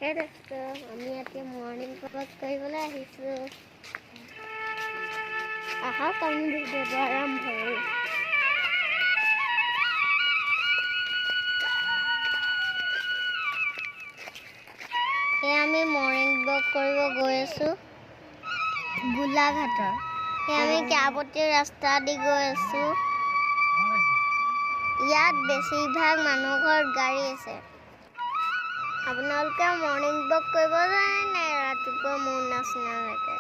Hey doctor, আমি এতিয়া morning walk কৰিবলৈ আহিছোঁ। আহক আমি ভিডিঅ'টো আৰম্ভ কৰোঁ। আমি মৰ্ণিং ৱাক কৰিব গৈ আছোঁ গোলাঘাটৰ। আমি কেৰাপতি ৰাস্তা দি গৈ আছোঁ। ইয়াত বেছিভাগ মানুহৰ গাড়ী আছে। আপোনালোকে মৰ্ণিং ৱাক কৰিব যায় নাই? ৰাতিপুৱা মোৰ নিচিনালৈকে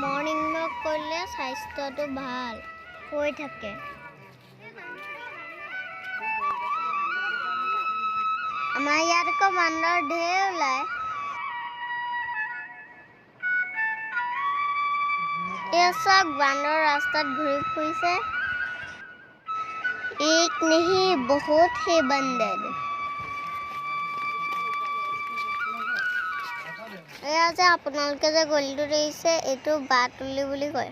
মৰ্ণিং ৱাক কৰিলে স্বাস্থ্যটো ভাল হৈ থাকে। আমাৰ ইয়াত আকৌ বান্দৰ ঢেৰ ওলায়। এই চব বান্দৰ ৰাস্তাত ঘূৰি ফুৰিছে। एक नहीं बहुत है बंदर। এয়া যে আপোনালোকে যে গলিটো দেখিছে এইটো বাটুলি বুলি কয়।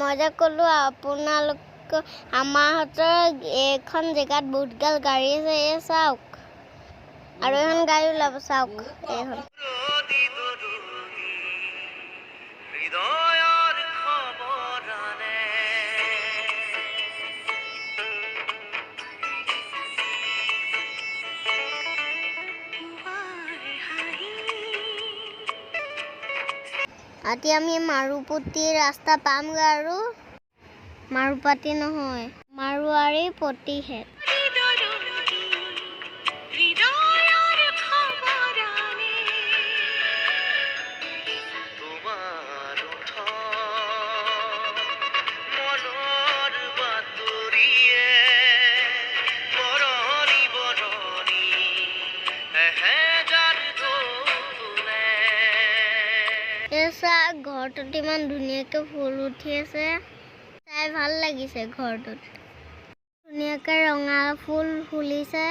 মই যে ক'লো আপোনালোক আমাৰ হাতৰ এইখন জেগাত বহুত গাল গাড়ী আছে। এই চাওক আৰু এখন গাড়ী ওলাব, চাওক এইখন। আজি আমি মাৰুপতি ৰাস্তা পামগৈ আৰু মাৰুপতি নহয়, মাৰুৱাৰী প্ৰতিহে। ঘৰটোত ইমান ধুনীয়াকৈ ফুল উঠি আছে, চাই ভাল লাগিছে। ঘৰটোত ধুনীয়াকৈ ৰঙা ফুল ফুলিছে।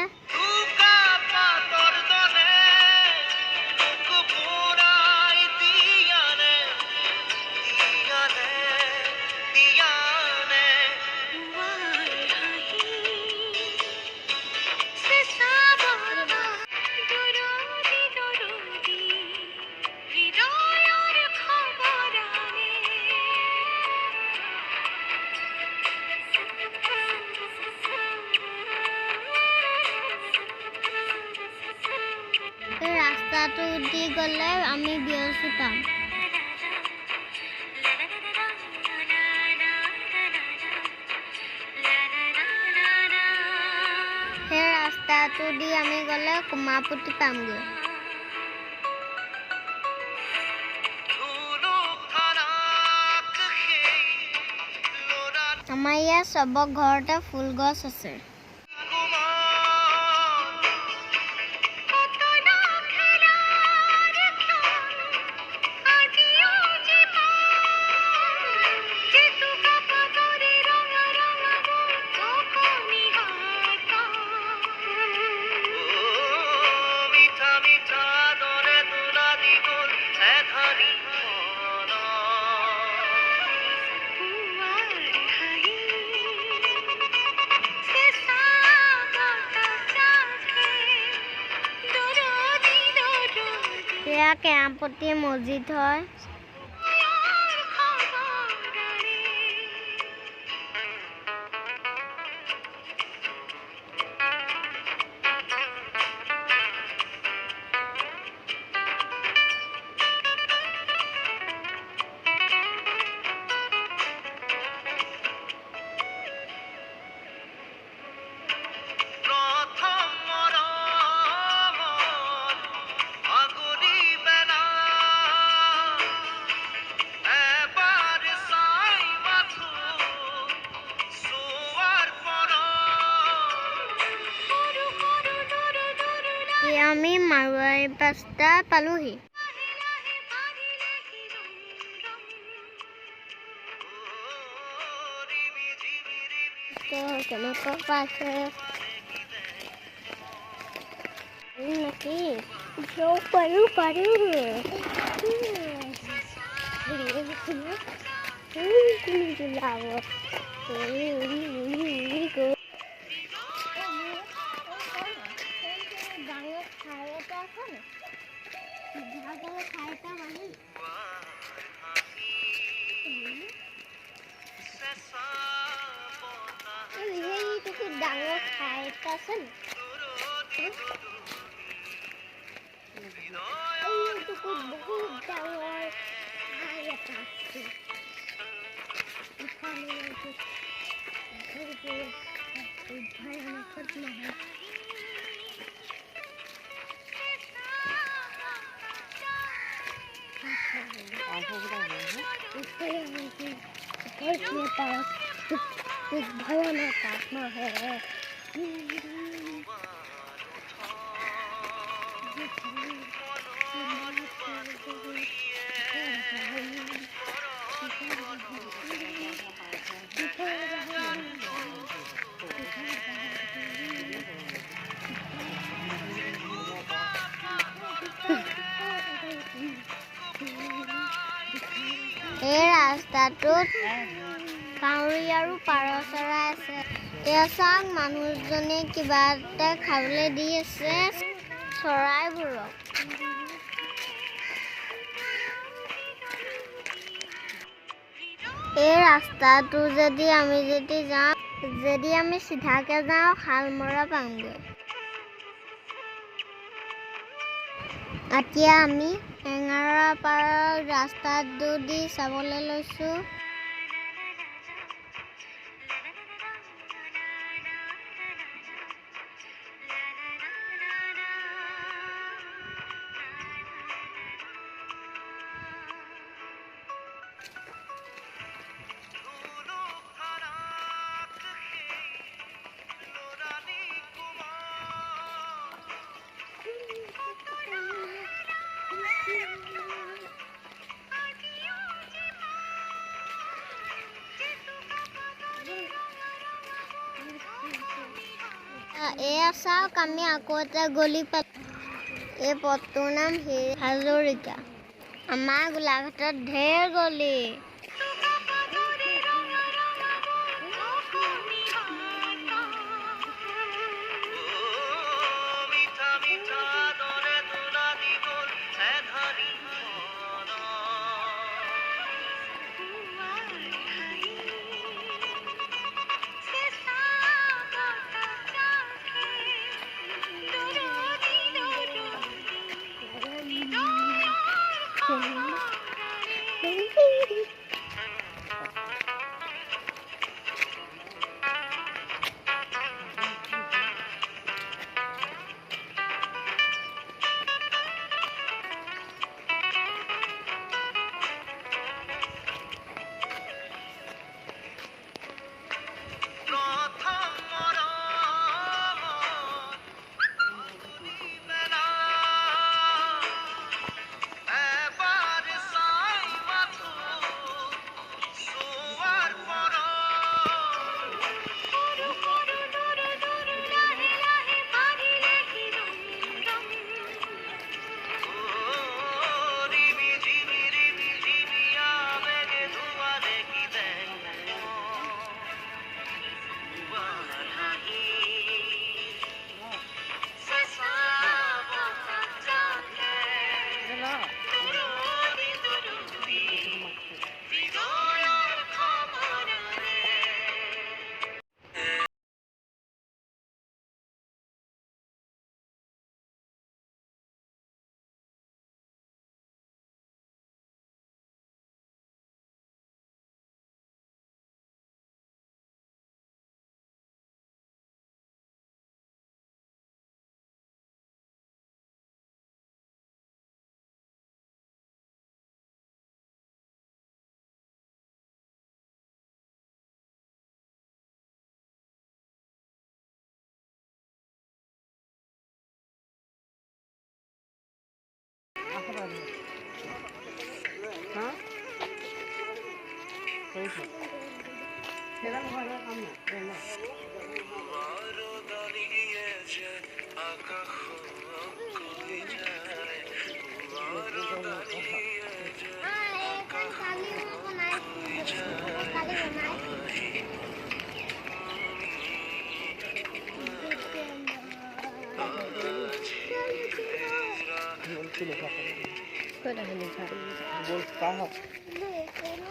ৰাস্তাটো দি গ'লে আমি বিৰচি পাম। সেই ৰাস্তাটো দি আমি গ'লে কুমাৰপতি পামগৈ। আমাৰ ইয়াত চবৰ ঘৰতে ফুল গছ আছে। এয়া কেৰাপতি মছজিদ হয়। আমি মাৰুৱাৰী ৰাস্তা পালোহি। কেনেকুৱা পাইছে নাকি পাৰো ডাঙৰ ঠাই এটা আছে বহুত ডাঙৰ ঠাই এটা আছে भयानक आत्मा है এই ৰাস্তাটোত কাউৰী আৰু পাৰ চৰাই আছে এয়া চাওক মানুহজনে কিবা এটা খাবলৈ দি আছে চৰাইবোৰক এই ৰাস্তাটো যদি আমি চিধাকে যাওঁ শালমৰা পামগৈ এতিয়া আমি এঙাৰা পাৰৰ ৰাস্তাটো দি চাবলৈ লৈছোঁ এয়া চাওক আমি আকৌ এটা গলি পালোঁ এই পথটোৰ নাম হাজৰিকা আমাৰ গোলাঘাটত ঢেৰ গলি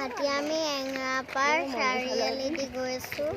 এতিয়া আমি এঙাপাৰ চাৰিআলিদি গৈ আছোঁ।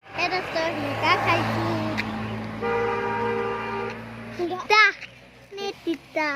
এটা তিতা খাইছোঁ। তিতা নে তিতা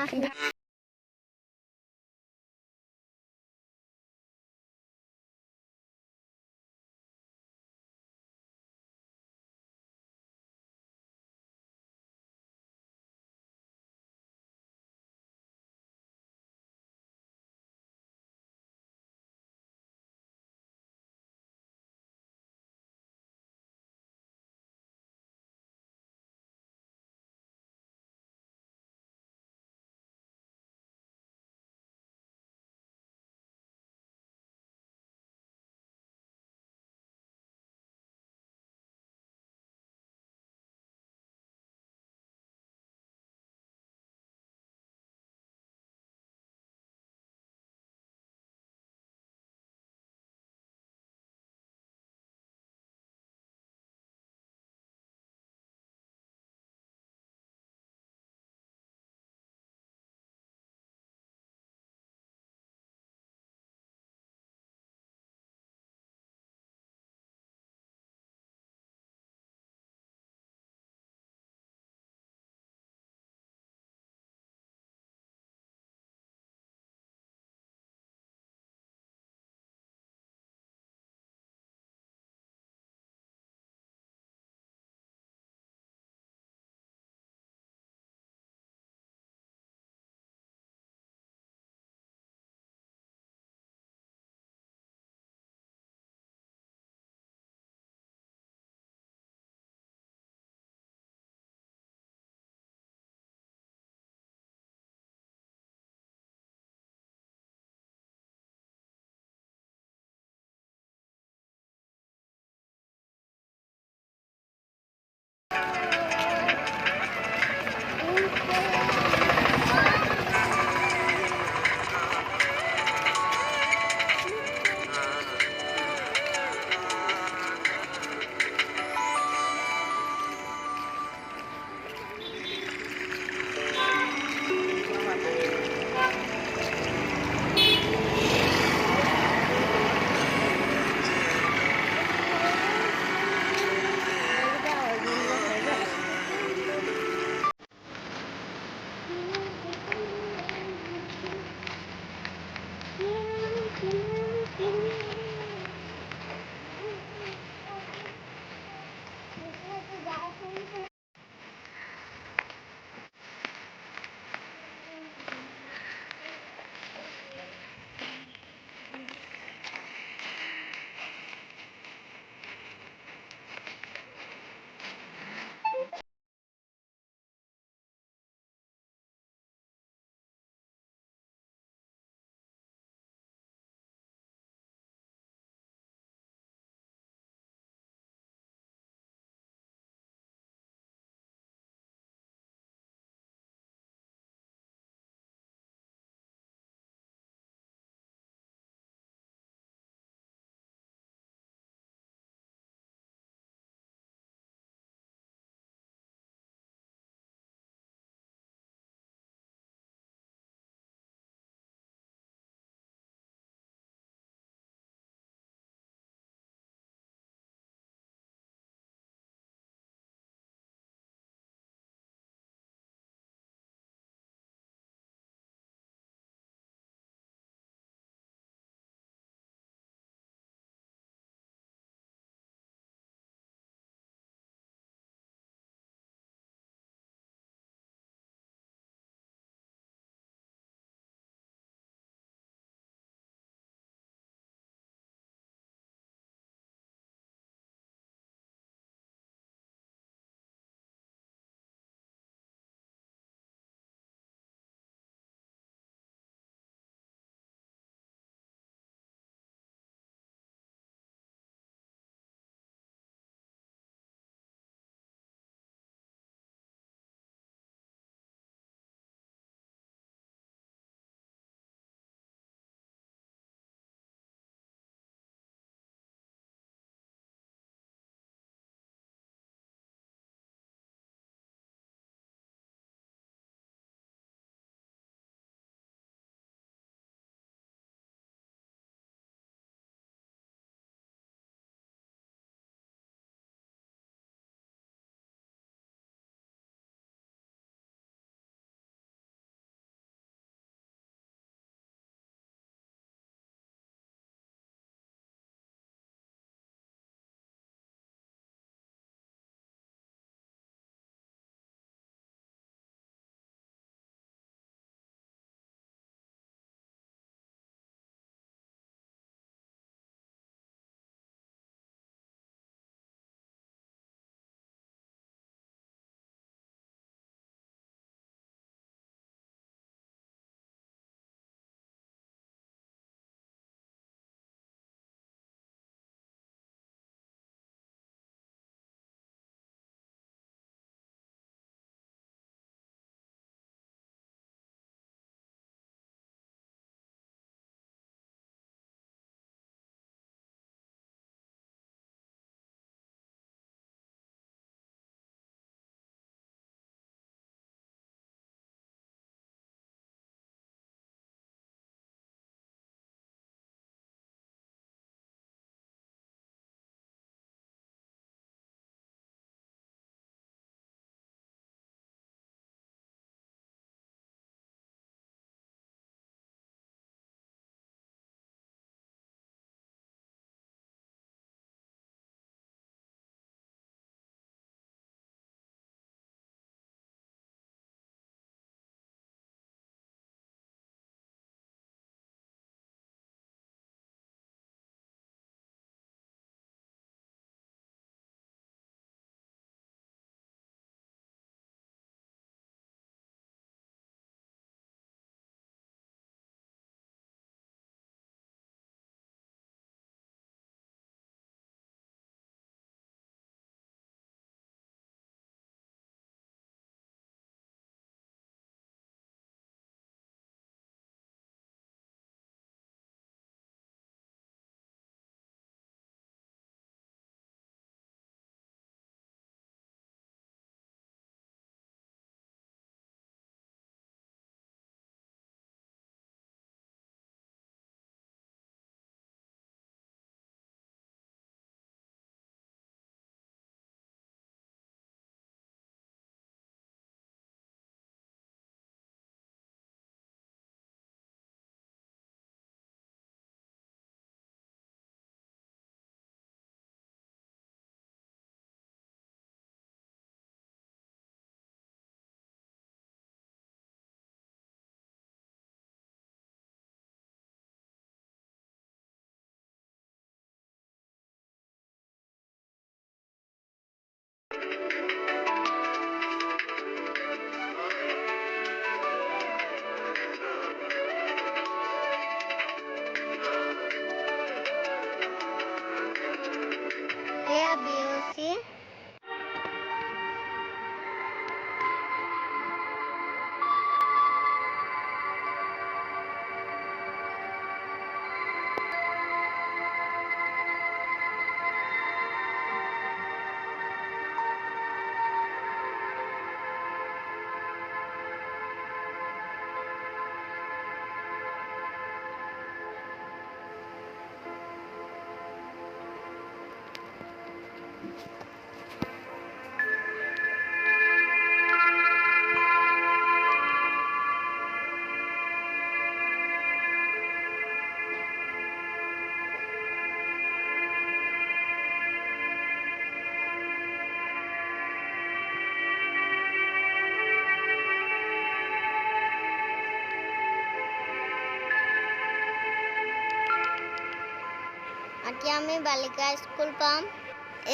এতিয়া আমি বালিকা স্কুল পাম।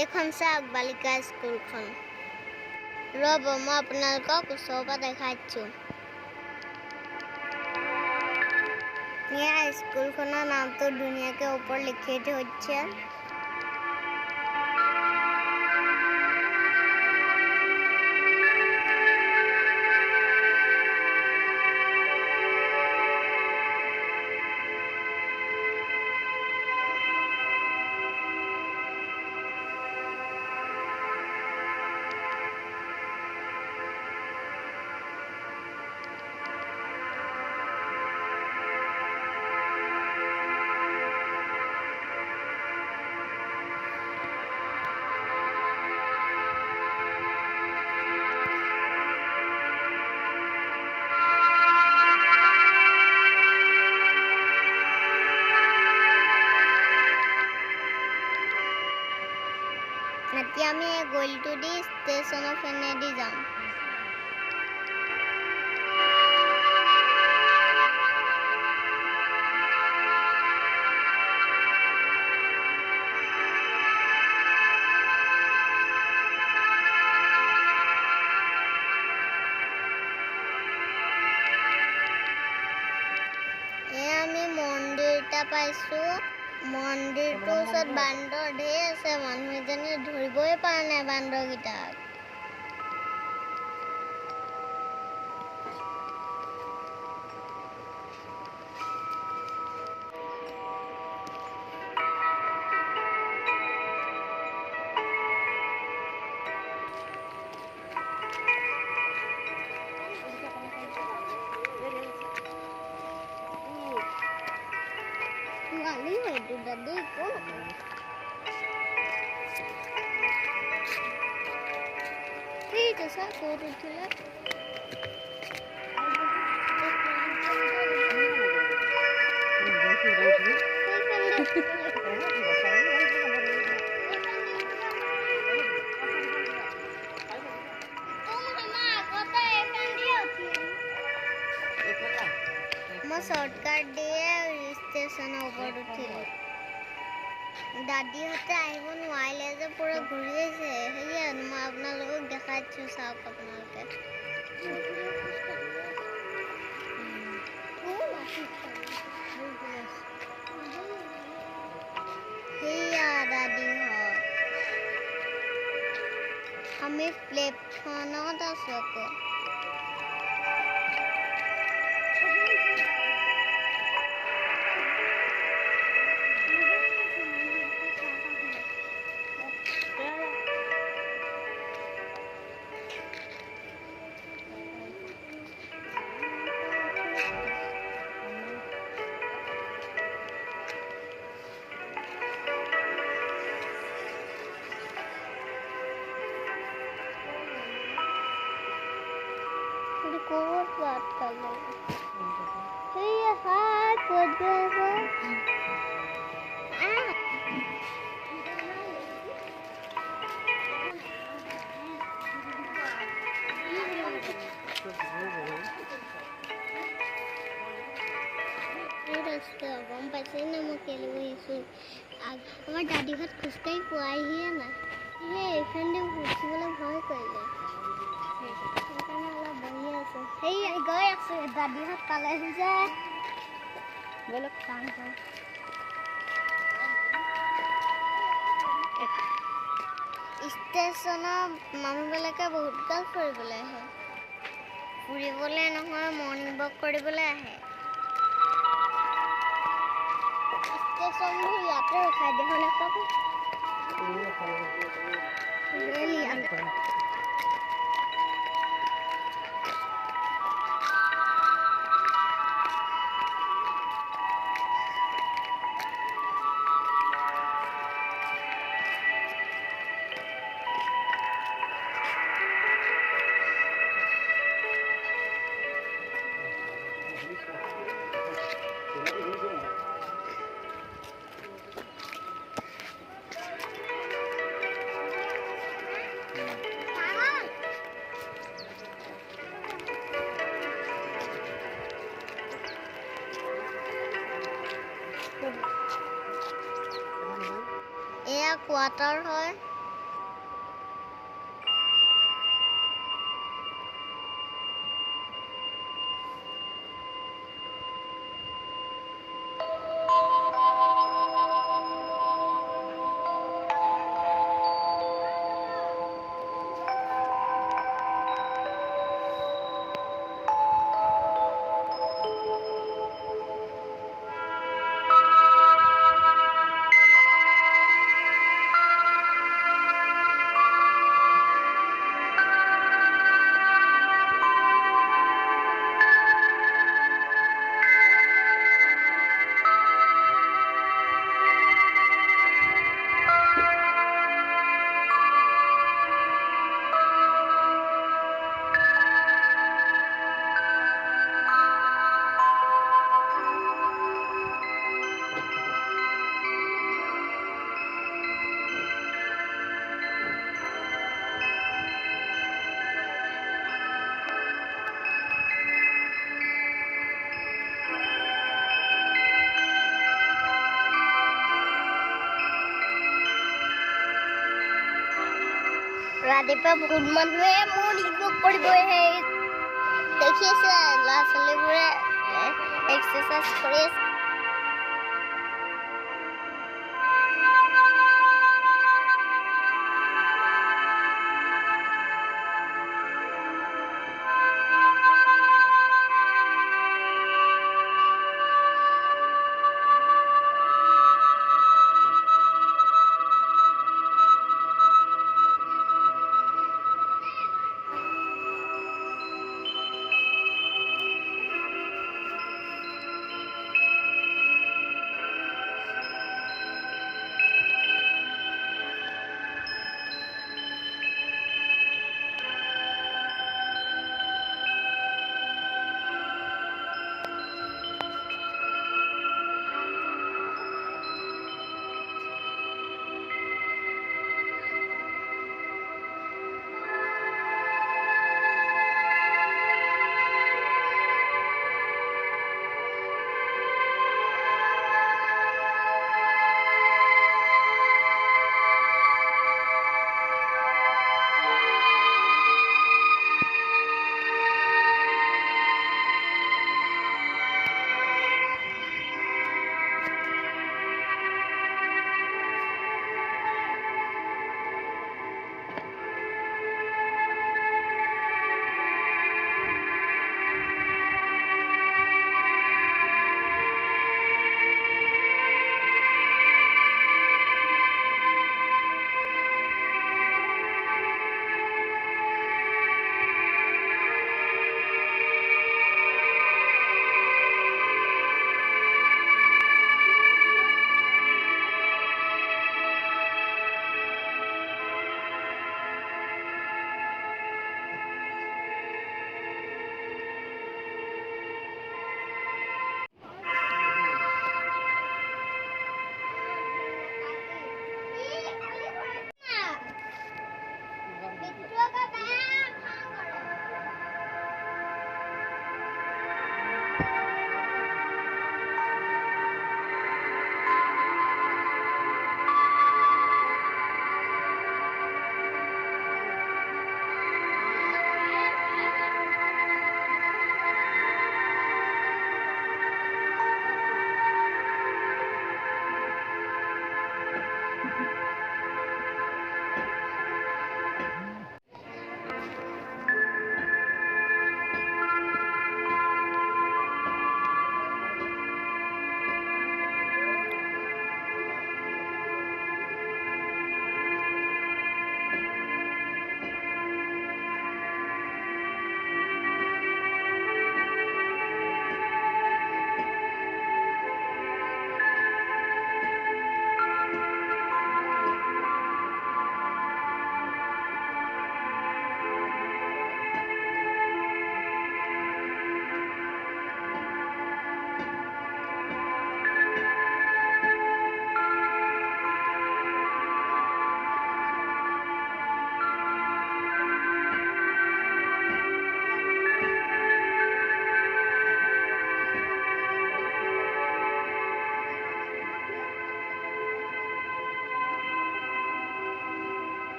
এইখন চাওক বালিকা স্কুলখন। ৰ'ব মই আপোনালোকক ওচৰৰ পৰা দেখাইছোঁ। এয়া স্কুলখনৰ নামটো ধুনীয়াকৈ ওপৰত লিখি থৈছে। এতিয়া আমি এই গলিটো দি ষ্টেচনৰ ফেনেদি যাম। আমি মন্দিৰ এটা পাইছোঁ। মন্দিৰটোৰ ওচৰত বান্দৰ ঢেৰ আছে। মানুহ এজনে ধৰিবই পৰা নাই বান্দৰকেইটাক। Daddy, go. Hey, does that go to it? मैं शॉर्टकट दिए स्टेशन ऊपर उठिलो। दादी हते आइब नवाइले जे पूरा घुरी जाइছে। हेया मैं आपनालोকক देखाइछु साउक आपनालोके। हेया दादी हत। हमें प्लेटफॉर्मत आছো को। Record बात कर ले। ये हाथ पड़ गया रास्ता हम पैसे न मुकेले वही আমার দাদি ভাত খুঁজতেই পোৱাইহিয়ে নাই। সেই এখানে উঠিবলৈ ভয় কৰিলে। সেইকাৰণে অলপ বহি আছে। সেই গৈ আছে দাদি ভাত পালেহি যে বলক কাম কৰ। ষ্টেচনৰ মানুহবিলাকে বহুত গাল ফুৰিবলৈ আহে। ফুৰিবলৈ নহয় মৰ্ণিং ৱাক কৰিবলৈ আহে। ষ্টেচনবোৰ ইয়াতে ৰখাই দিয়ে হনে পাবো। কোৱাৰ্টাৰ হয়। ৰাতিপুৱা বহুত মানুহে মৰ্ণিং ৱাক কৰিব আহে। দেখি আছে ল'ৰা ছোৱালীবোৰে এক্সাৰচাইজ কৰি আছে।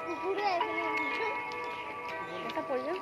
কুকুৰে এটা পৰি যাম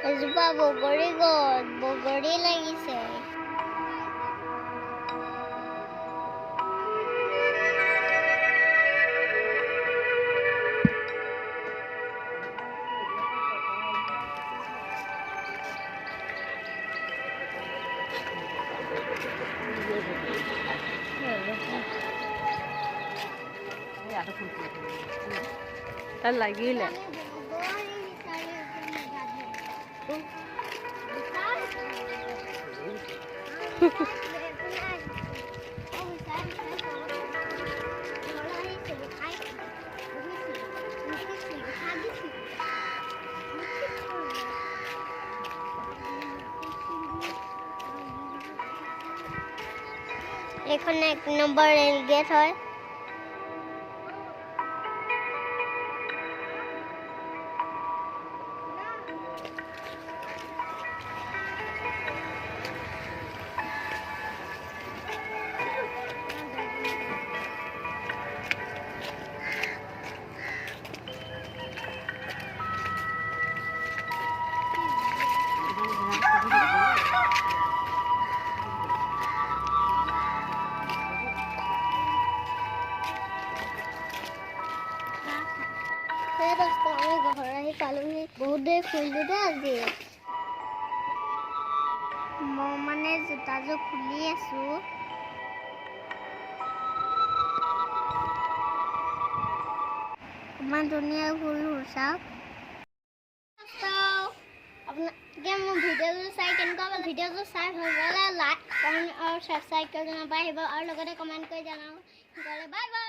এজোপা বগৰী গছ বগৰী লাগিছে তাৰ লাগিলে এখন 1 নম্বৰ ৰেল গেট হয় দোস্ত আমি ঘৰ আহি পালোহি বহুত দেৰি ফুৰিলো দে আজি মই মানে জোতাযোৰ খুলি আছো ইমান ধুনীয়া ফুল চাওক আপোনালোকে মোৰ ভিডিঅ'টো চাই কেনেকুৱা পালে ভিডিঅ'টো চাই ভাল পালে লাইক কমেণ্ট আৰু ছাবস্ক্ৰাইব কৰি জনাব পাৰিব আৰু লগতে কমেণ্ট কৰি জনাব বাই বাই